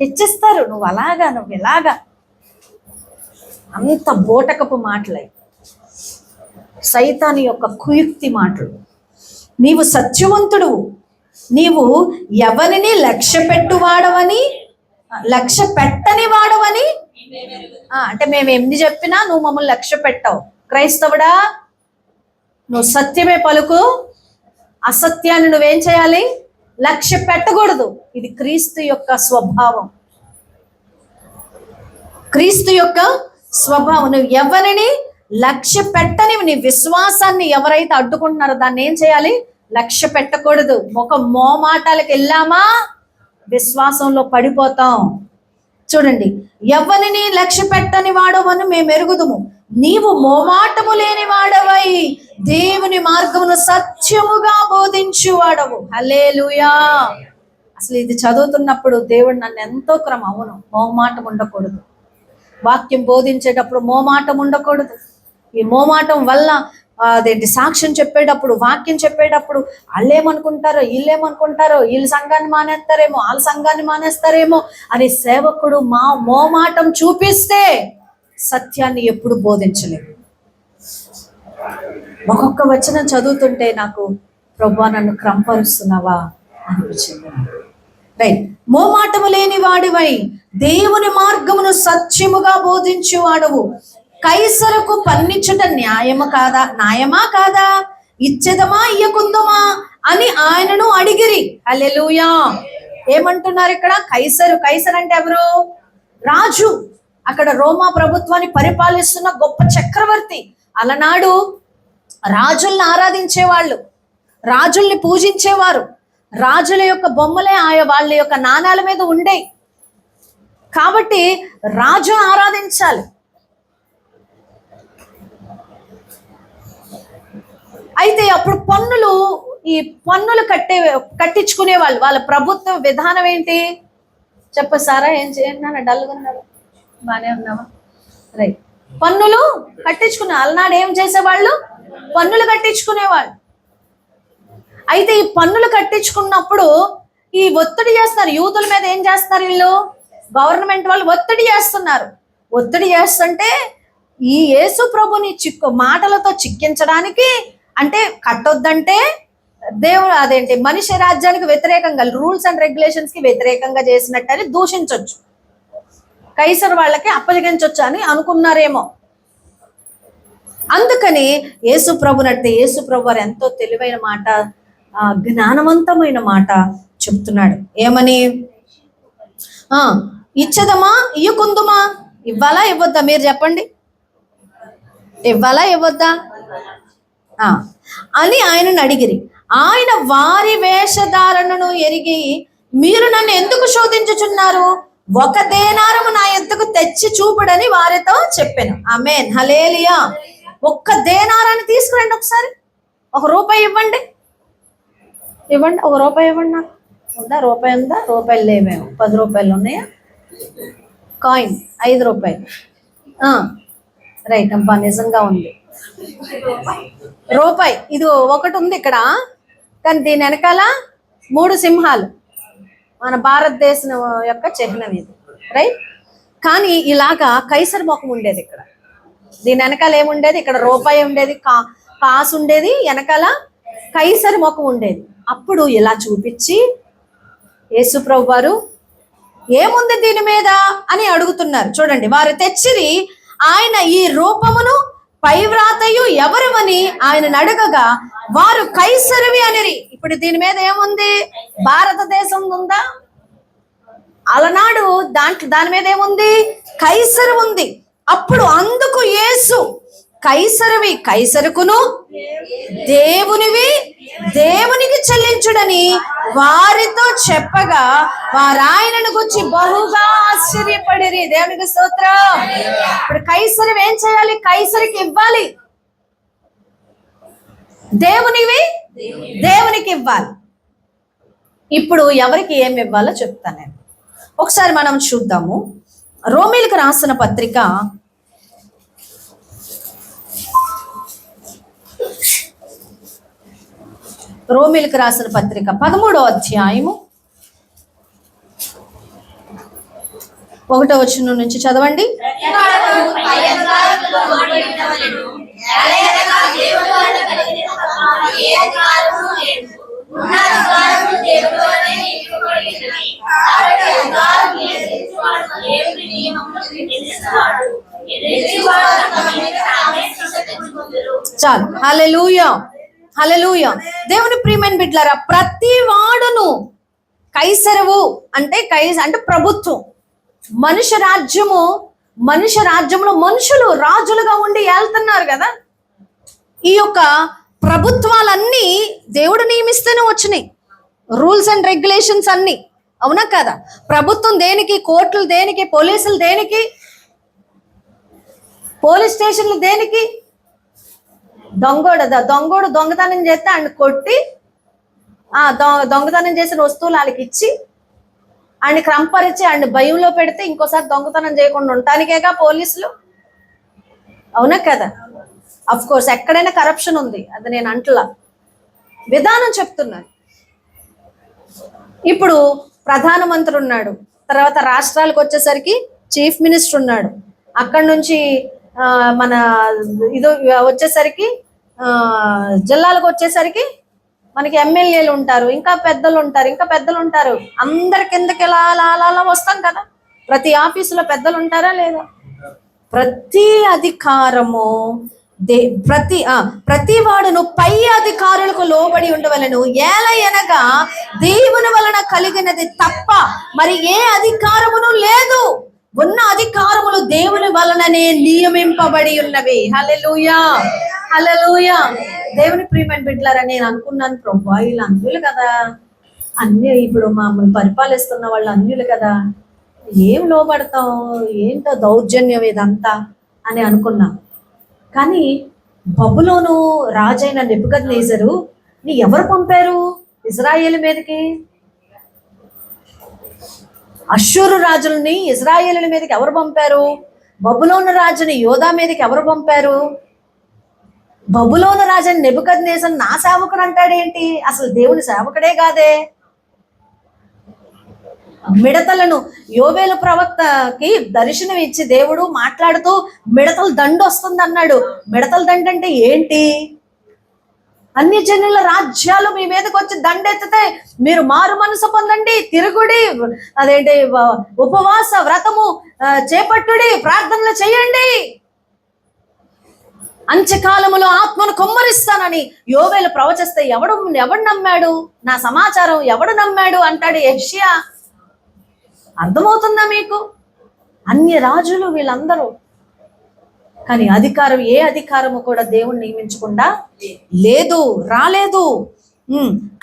హెచ్చిస్తారు. నువ్వు అలాగా, నువ్వు ఇలాగా. అంత బోటకపు మాటలై, సైతాని యొక్క కుయుక్తి మాటలు. నీవు సత్యవంతుడు, నీవు ఎవరిని లక్ష్య పెట్టని వాడవని. అంటే మేము ఎన్ని చెప్పినా నువ్వు మమ్మల్ని లక్ష్య పెట్టావు. క్రైస్తవుడా, నువ్వు సత్యమే పలుకు, అసత్యాన్ని నువ్వేం చేయాలి? లక్ష్య పెట్టకూడదు. ఇది క్రీస్తు యొక్క స్వభావం. క్రీస్తు యొక్క స్వభావం. నువ్వు ఎవరిని లక్ష్య పెట్టని, నీ విశ్వాసాన్ని ఎవరైతే అడ్డుకుంటున్నారో దాన్ని ఏం చేయాలి? లక్ష్య పెట్టకూడదు. ఒక మోమాటాలకు వెళ్ళామా విశ్వాసంలో పడిపోతాం. చూడండి, ఎవరిని లక్ష్య పెట్టని వాడవని మేము ఎరుగుదుము. నీవు మోమాటము లేని వాడవై దేవుని మార్గమును సత్యముగా బోధించువాడవు. హల్లెలూయా. అసలు ఇది చదువుతున్నప్పుడు దేవుడు నన్ను ఎంతో అవును, మోమాటం ఉండకూడదు. వాక్యం బోధించేటప్పుడు మోమాటం ఉండకూడదు. ఈ మోమాటం వల్ల సాక్ష్యం చెప్పేటప్పుడు, వాక్యం చెప్పేటప్పుడు వాళ్ళేమనుకుంటారో, వీళ్ళు సంఘాన్ని మానేస్తారేమో, వాళ్ళ సంఘాన్ని మానేస్తారేమో అని సేవకుడు మోమాటం చూపిస్తే సత్యాన్ని ఎప్పుడు బోధించలేము. ఒక్కొక్క వచనం చదువుతుంటే నాకు ప్రభువా నన్ను క్రమపరుస్తున్నావా అనిపించింది. రైట్. మోమాటము లేని వాడివై దేవుని మార్గమును సత్యముగా బోధించువాడవు. కైసరుకు పన్నిచ్చుట న్యాయమా కాదా? ఇచ్చేదమా ఇయ్యకుందమా అని ఆయనను అడిగిరి. హల్లెలూయా. ఏమంటున్నారు ఇక్కడ? కైసరు అంటే ఎవరు? రాజు. అక్కడ రోమా ప్రభుత్వాన్ని పరిపాలిస్తున్న గొప్ప చక్రవర్తి. అలనాడు రాజుల్ని ఆరాధించేవాళ్ళు, రాజుల్ని పూజించేవారు. రాజుల యొక్క బొమ్మలే వాళ్ళ యొక్క నాణాల మీద ఉండేవి. కాబట్టి రాజు ఆరాధించాలి. అయితే అప్పుడు పన్నులు కట్టించుకునే వాళ్ళ ప్రభుత్వ విధానం ఏంటి చెప్పసారా? ఏం చేయండి, డల్గా ఉన్నారు, బానే ఉన్నావా? రైట్. పన్నులు కట్టించుకునే అలనాడు ఏం చేసేవాళ్ళు? పన్నులు కట్టించుకునేవాళ్ళు. అయితే ఈ పన్నులు కట్టించుకున్నప్పుడు ఈ ఒత్తిడి చేస్తున్నారు యూదుల మీద. ఏం చేస్తున్నారు వీళ్ళు? గవర్నమెంట్ వాళ్ళు ఒత్తిడి చేస్తున్నారు. ఒత్తిడి చేస్తుంటే ఈ యేసు ప్రభుని మాటలతో చిక్కించడానికి, అంటే కట్టొద్దంటే దేవుడు అదేంటి మనిషి రాజ్యానికి వ్యతిరేకంగా, రూల్స్ అండ్ రెగ్యులేషన్స్ కి వ్యతిరేకంగా చేసినట్టని దూషించవచ్చు, కైసర్ వాళ్ళకి అప్పగించవచ్చు అని అనుకున్నారేమో. అందుకని యేసు ప్రభునట్టే యేసు ప్రభు వారు ఎంతో తెలివైన మాట, జ్ఞానవంతమైన మాట చెప్తున్నాడు. ఏమని? ఇచ్చదమా ఇయ్యకుందుమా? ఇవ్వాలా ఇవ్వద్దా? మీరు చెప్పండి. ఇవ్వాలా ఇవ్వద్దా అని ఆయనను అడిగిరి. ఆయన వారి వేషధారణను ఎరిగి, మీరు నన్ను ఎందుకు శోధించుచున్నారు? ఒక దేనారము నా ఎద్దుకు తెచ్చి చూపుడని వారితో చెప్పాను. ఆమేన్, హల్లెలూయా. ఒక్క దేనారాన్ని తీసుకురండి, ఒకసారి ₹1 ఇవ్వండి, ఇవ్వండి, ₹1 ఇవ్వండి. నాకు ఉందా? రూపాయి ఉందా? రూపాయలు లేవేమో, ₹10 ఉన్నాయా? కాయిన్ ₹5. రైట్ అబ్బా, నిజంగా ఉంది రూపాయి. ఇది ఒకటి ఉంది ఇక్కడ, కానీ దీని వెనకాల 3 సింహాలు, మన భారతదేశం యొక్క చిహ్నం ఇది, రైట్. కానీ ఇలాగా కైసర్ ముఖం ఉండేది ఇక్కడ. దీని వెనకాల ఏముండేది? ఇక్కడ రూపాయి ఉండేది, కాసు ఉండేది, వెనకాల కైసర్ ముఖం ఉండేది. అప్పుడు ఇలా చూపించి యేసు ప్రభు వారు ఏముంది దీని మీద అని అడుగుతున్నారు. చూడండి, వారు తెచ్చిరి. ఆయన ఈ రూపమును పైవ్రాతయు ఎవరివని ఆయన అడగగా, వారు కైసరివి అనిరి. ఇప్పుడు దీని మీద ఏముంది? భారతదేశం ఉందా? అలనాడు దాని మీద ఏముంది? కైసరు ఉంది. అప్పుడు అందుకు యేసు, కైసరివి కైసరుకును, దేవునివి దేవునికి చెల్లించుడని వారితో చెప్పగా, వారు ఆయనను గురించి బహుగా ఆశ్చర్యపడిరి. దేవునికి స్తోత్రం. ఇప్పుడు కైసరు ఏం చేయాలి? కైసరికి ఇవ్వాలి. దేవునివి దేవునికి ఇవ్వాలి. ఇప్పుడు ఎవరికి ఏమి ఇవ్వాలో చెప్తాను నేను. ఒకసారి మనం చూద్దాము. రోమీలకు రాసిన పత్రిక 13వ అధ్యాయము 1వ వచనం నుంచి చదవండి. చాలు. హల్లెలూయా, హల్లెలూయా. దేవుని ప్రియమైన బిడ్డలారా, ప్రతి వాడును కైసరువు అంటే అంటే ప్రభుత్వం, మనుష్య రాజ్యంలో మనుషులు రాజులుగా ఉండి ఏళ్తున్నారు కదా. ఈ యొక్క ప్రభుత్వాలన్నీ దేవుడు నియమిస్తూనే వచ్చినాయి, రూల్స్ అండ్ రెగ్యులేషన్స్ అన్ని, అవునా కదా? ప్రభుత్వం దేనికి? కోర్టులు దేనికి? పోలీసులు దేనికి? పోలీస్ స్టేషన్లు దేనికి? దొంగోడు దొంగతనం చేస్తే ఆయన కొట్టి, దొంగతనం చేసిన వస్తువులు వాళ్ళకి ఇచ్చి, ఆయన క్రంపరిచి ఆయన భయంలో పెడితే ఇంకోసారి దొంగతనం చేయకుండా ఉండటానికేగా పోలీసులు, అవునా కదా? అఫ్ కోర్స్ ఎక్కడైనా కరప్షన్ ఉంది, అది నేను అంటలా, విధానం చెప్తున్నాను. ఇప్పుడు ప్రధానమంత్రి ఉన్నాడు, తర్వాత రాష్ట్రాలకు వచ్చేసరికి చీఫ్ మినిస్టర్ ఉన్నాడు, అక్కడి నుంచి మన ఇది వచ్చేసరికి జిల్లాలకు వచ్చేసరికి మనకి ఎమ్మెల్యేలు ఉంటారు, ఇంకా పెద్దలు ఉంటారు, అందరి కిందకి ఇలా అలా వస్తాం కదా. ప్రతి ఆఫీసులో పెద్దలు ఉంటారా లేదా? ప్రతి అధికారము ప్రతి వాడును పై అధికారులకు లోబడి ఉండవలను, ఏలయనగా దేవుని వలన కలిగినది తప్ప మరి ఏ అధికారమును లేదు. ఉన్న అధికారములు దేవుని వలననే నియమింపబడి ఉన్నవి. హల్లెలూయా, హల్లెలూయా. దేవుని ప్రియమైన బిడ్డలారా, నేను అనుకున్నాను, ప్రభు వీళ్ళు అన్యులు కదా, అన్ని ఇప్పుడు మమ్మల్ని పరిపాలిస్తున్న వాళ్ళు అన్యులు కదా, ఏం లోబడతాం, ఏంటో దౌర్జన్యం ఇదంతా అని అనుకున్నా. కానీ బబులోను రాజైన నెబుకద్నెజరు నీ ఎవరు పంపారు ఇజ్రాయేలు మీదకి? అష్షూరు రాజుల్ని ఇజ్రాయేలుల మీదకి ఎవరు పంపారు? బబులోను రాజుని యోధా మీదకి ఎవరు పంపారు? బబులోను రాజుని నెబుకద్నెజరు నా సేవకుడు అంటాడేంటి? అసలు దేవుని సేవకుడే కాదే. మిడతలను యోవేలు ప్రవక్తకి దర్శనం ఇచ్చి దేవుడు మాట్లాడుతూ మిడతల దండు వస్తుంది అన్నాడు. మిడతల దండు అంటే ఏంటి? అన్ని జనుల రాజ్యాలు మీ మీదకి వచ్చి దండెత్తితే మీరు మారు మనసు పొందండి, తిరుగుడి, అదేంటి ఉపవాస వ్రతము చేపట్టుడి, ప్రార్థనలు చేయండి, అంత్యకాలములో ఆత్మను కుమ్మరిస్తానని యోవేలు ప్రవచిస్తే ఎవడు నమ్మాడు? నా సమాచారం ఎవడు నమ్మాడు అంటాడు యెషయా. అర్థమవుతుందా మీకు? అన్ని రాజులు వీళ్ళందరూ, కానీ అధికారం, ఏ అధికారము కూడా దేవుణ్ణి నియమించకుండా రాలేదు.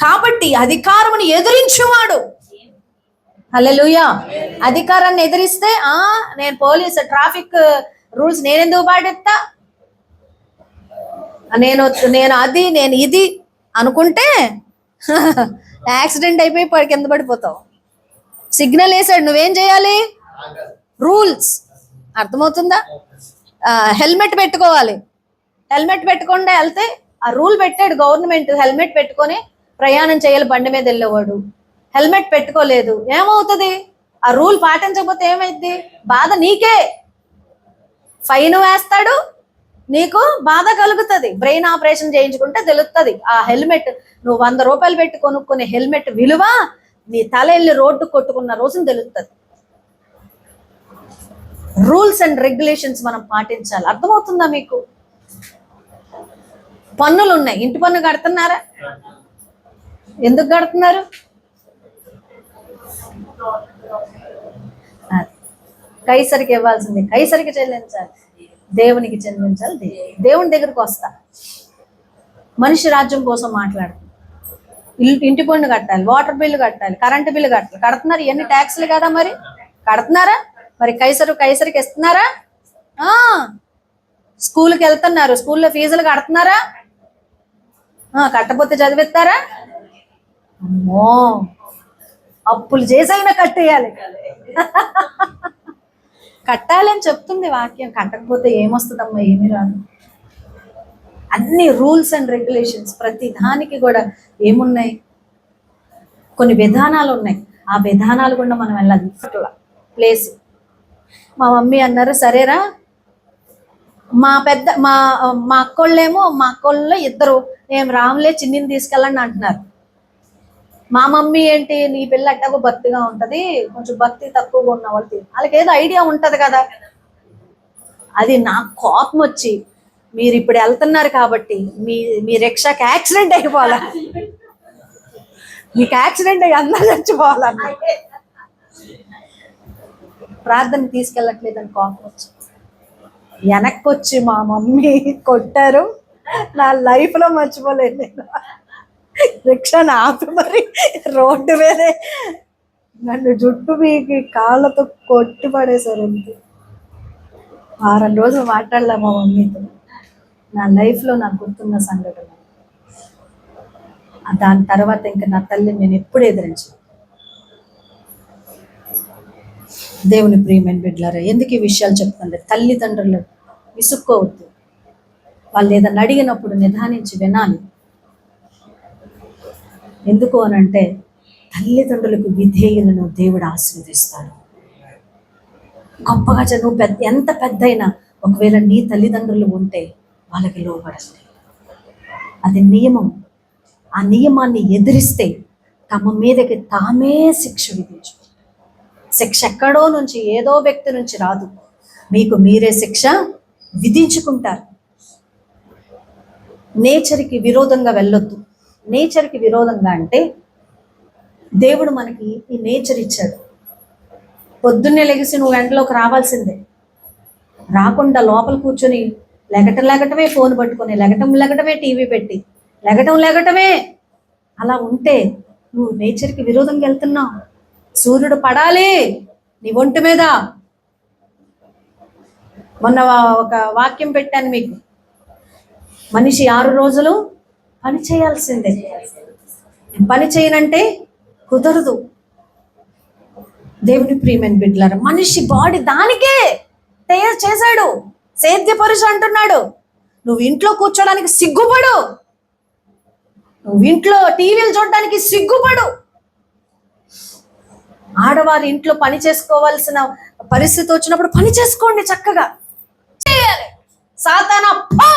కాబట్టి అధికారముని ఎదిరించువాడు, హల్లెలూయా. అధికారాన్ని ఎదిరిస్తే నేను పోలీసు ట్రాఫిక్ రూల్స్ నేనెందుకు పాటిస్తా, నేను ఇది అనుకుంటే యాక్సిడెంట్ అయిపోయి కింద పడిపోతావు. సిగ్నల్ వేసాడు, నువ్వేం చేయాలి? రూల్స్. అర్థమవుతుందా? హెల్మెట్ పెట్టుకోవాలి. హెల్మెట్ పెట్టుకుండా వెళ్తే ఆ రూల్ పెట్టాడు గవర్నమెంట్, హెల్మెట్ పెట్టుకొని ప్రయాణం చేయాలి. బండి మీద వెళ్ళేవాడు హెల్మెట్ పెట్టుకోలేదు, ఏమవుతుంది? ఆ రూల్ పాటించకపోతే ఏమైంది? బాధ నీకే. ఫైన్ వేస్తాడు, నీకు బాధ కలుగుతుంది. బ్రెయిన్ ఆపరేషన్ చేయించుకుంటే తెలుస్తుంది ఆ హెల్మెట్. నువ్వు 100 రూపాయలు పెట్టి కొనుక్కునే హెల్మెట్ విలువ నీ తల వెళ్ళి రోడ్డు కొట్టుకున్న రోజున తెలుస్తుంది. రూల్స్ అండ్ రెగ్యులేషన్స్ మనం పాటించాలి. అర్థమవుతుందా మీకు? పన్నులు ఉన్నాయి, ఇంటి పన్ను కడుతున్నారా? ఎందుకు కడుతున్నారు? కైసరికి ఇవ్వాల్సింది కైసరికి చెల్లించాలి, దేవునికి చెల్లించాలి. దేవుని దగ్గరకు వస్తా. మనిషి రాజ్యం కోసం మాట్లాడు. ఇంటి పన్ను కట్టాలి, వాటర్ బిల్లు కట్టాలి, కరెంటు బిల్లు కట్టాలి. కడుతున్నారు, ఇవన్నీ ట్యాక్స్లు కదా, మరి కడుతున్నారా? మరి కైసరికి ఇస్తున్నారా? స్కూల్కి వెళ్తున్నారు, స్కూల్లో ఫీజులు కడుతున్నారా? కట్టపోతే చదివిస్తారా? అమ్మో, అప్పులు చేసైనా కట్టేయాలి. కట్టాలని చెప్తుంది వాక్యం. కట్టకపోతే ఏమొస్తుందమ్మా? ఏమీ రాదు. అన్ని రూల్స్ అండ్ రెగ్యులేషన్స్, ప్రతి దానికి కూడా ఏమున్నాయి? కొన్ని విధానాలు ఉన్నాయి. ఆ విధానాలు కూడా మనం వెళ్ళాలి. ప్లేస్ మా మమ్మీ అన్నారు, సరేరా. మా అక్కోళ్ళేమో, మా అక్కోళ్ళలో ఇద్దరు ఏం రాములే చిన్నిని తీసుకెళ్ళండి అంటున్నారు. మా మమ్మీ ఏంటి, నీ పిల్ల అట్టకు భక్తిగా ఉంటది, కొంచెం భక్తి తక్కువగా ఉన్న వాళ్ళకి ఏదో ఐడియా ఉంటది కదా. అది నాకు కోపం వచ్చి, మీరు ఇప్పుడు వెళ్తున్నారు కాబట్టి మీ రిక్షాకి యాక్సిడెంట్ అయిపోవాలా, మీకు యాక్సిడెంట్ అయ్యి అందరూ చచ్చిపోవాలన్నా ప్రార్థన తీసుకెళ్ళట్లేదని కోపం వచ్చి వెనక్కి వచ్చి మా మమ్మీ కొట్టారు. నా లైఫ్లో మర్చిపోలేదు నేను. రిక్షాను ఆపి మరి రోడ్డు మీదే నన్ను జుట్టు మీకు కాళ్ళతో కొట్టి పడేశారు. అంతే. 6 రోజులు మాట్లాడలే మా మమ్మీతో. నా లైఫ్లో నాకు గుర్తున్న సంఘటన. దాని తర్వాత ఇంకా నా తల్లిని నేను ఎప్పుడు ఎదిరించను. దేవుని ప్రియమైన బిడ్డలారా, ఎందుకు ఈ విషయాలు చెప్తుండే? తల్లిదండ్రులు విసుక్కోవద్దు. వాళ్ళు ఏదన్నా అడిగినప్పుడు నిదానించి వినాలి. ఎందుకు అనంటే తల్లిదండ్రులకు విధేయులను దేవుడు ఆశీర్వదిస్తాడు. గొప్పగా నువ్వు ఎంత పెద్దయినా ఒకవేళ నీ తల్లిదండ్రులు ఉంటే వాళ్ళకి లోబడండి. అది నియమం. ఆ నియమాన్ని ఎదిరిస్తే తమ మీదకి తామే శిక్ష విధించు. శిక్ష ఎక్కడో నుంచి, ఏదో వ్యక్తి నుంచి రాదు, మీకు మీరే శిక్ష విధించుకుంటారు. నేచర్కి విరోధంగా వెళ్ళొద్దు. నేచర్కి విరోధంగా అంటే దేవుడు మనకి ఈ నేచర్ ఇచ్చాడు. పొద్దున్నే లెగిసి నువ్వు ఎండలోకి రావాల్సిందే. రాకుండా లోపల కూర్చొని లెగటమే ఫోన్ పట్టుకొని, లెగటమే టీవీ పెట్టి, లెగటమే అలా ఉంటే నువ్వు నేచర్కి విరోధంగా వెళ్తున్నావు. సూర్యుడు పడాలి నీ ఒంటి మీద. మొన్న ఒక వాక్యం పెట్టాను మీకు, మనిషి 6 రోజులు పని చేయాల్సిందే. పని చేయనంటే కుదరదు. దేవుని ప్రియమైన బిడ్డలారా, మనిషి బాడీ దానికే తయారు చేశాడు. సేద్యపరుషు అంటున్నాడు. నువ్వు ఇంట్లో కూర్చోడానికి సిగ్గుపడు, నువ్వు ఇంట్లో టీవీలు చూడడానికి సిగ్గుపడు. ఆడవారి ఇంట్లో పని చేసుకోవాల్సిన పరిస్థితి వచ్చినప్పుడు పని చేసుకోండి, చక్కగా చేయాలి. సాతానా పో